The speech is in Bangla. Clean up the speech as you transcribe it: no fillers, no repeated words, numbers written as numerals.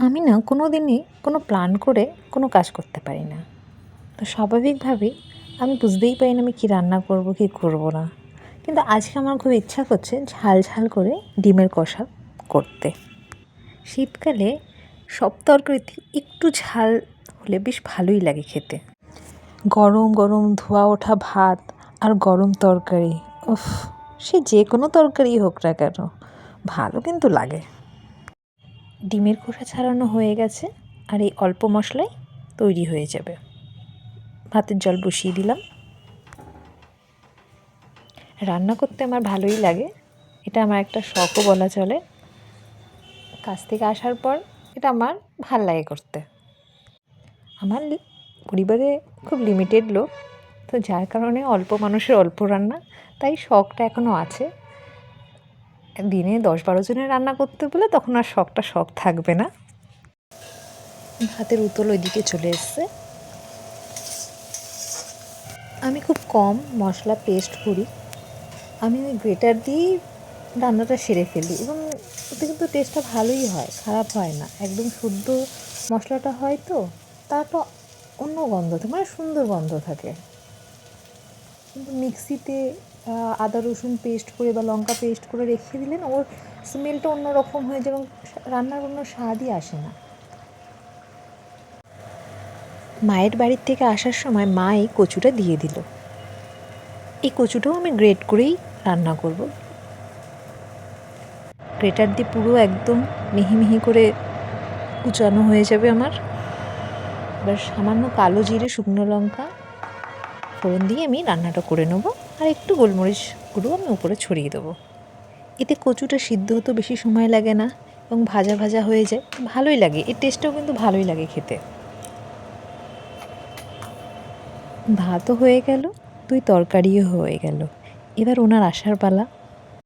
আমি না কোনো দিনই কোনো প্ল্যান করে কোনো কাজ করতে পারি না। তো স্বাভাবিকভাবেই আমি বুঝতেই পারি না আমি কী রান্না করব কী করব না। কিন্তু আজকে আমার খুব ইচ্ছা করছে ঝাল ঝাল করে ডিমের কষা করতে। শীতকালে সব তরকারিতে একটু ঝাল হলে বেশ ভালোই লাগে খেতে। গরম গরম ধোয়া ওঠা ভাত আর গরম তরকারি, উফ! সে যে কোনো তরকারিই হোক না কেন, ভালো কিন্তু লাগে। ডিমের খোসা ছাড়ানো হয়ে গেছে আর এই অল্প মশলায় তৈরি হয়ে যাবে। ভাতের জল বসিয়ে দিলাম। রান্না করতে আমার ভালোই লাগে, এটা আমার একটা শখও বলা চলে। কাজ থেকে আসার পর এটা আমার ভাল লাগে করতে। আমার পরিবারে খুব লিমিটেড লোক, তো যার কারণে অল্প মানুষের অল্প রান্না, তাই শখটা এখনও আছে। দিনে 10-12 জনের রান্না করতে বলে তখন আর শখটা শখ থাকবে না। ভাতের উতল ওইদিকে চলে এসছে। আমি খুব কম মশলা পেস্ট করি, আমি ওই গ্রেটার দিয়েই রান্নাটা সেরে ফেলি এবং ওতে কিন্তু টেস্টটা ভালোই হয়, খারাপ হয় না। একদম শুদ্ধ মশলাটা হয় তো তার তো অন্য গন্ধ থাকে, মানে সুন্দর গন্ধ থাকে। কিন্তু মিক্সিতে আদা রসুন পেস্ট করে বা লঙ্কা পেস্ট করে রেখে দিলেন ওর স্মেলটা অন্য রকম হয়ে যায় এবং রান্নার কোনো স্বাদই আসে না। মায়ের বাড়ির থেকে আসার সময় মা এই কচুটা দিয়ে দিল। এই কচুটাও আমি গ্রেট করেই রান্না করব। গ্রেটার দিয়ে পুরো একদম মিহি মিহি করে কুচানো হয়ে যাবে আমার। এবার সামান্য কালো জিরে শুকনো লঙ্কা ফোড়ন দিয়ে আমি রান্নাটা করে নেবো আর একটু গোলমরিচ গুঁড়ো আমি উপরে ছড়িয়ে দেবো। এতে কচুটা সিদ্ধ হতে বেশি সময় লাগে না এবং ভাজা ভাজা হয়ে যায়, ভালোই লাগে। এর টেস্টটাও কিন্তু ভালোই লাগে খেতে। ভাতও হয়ে গেল, 2 তরকারিও হয়ে গেল। এবার ওনার আসার পালা।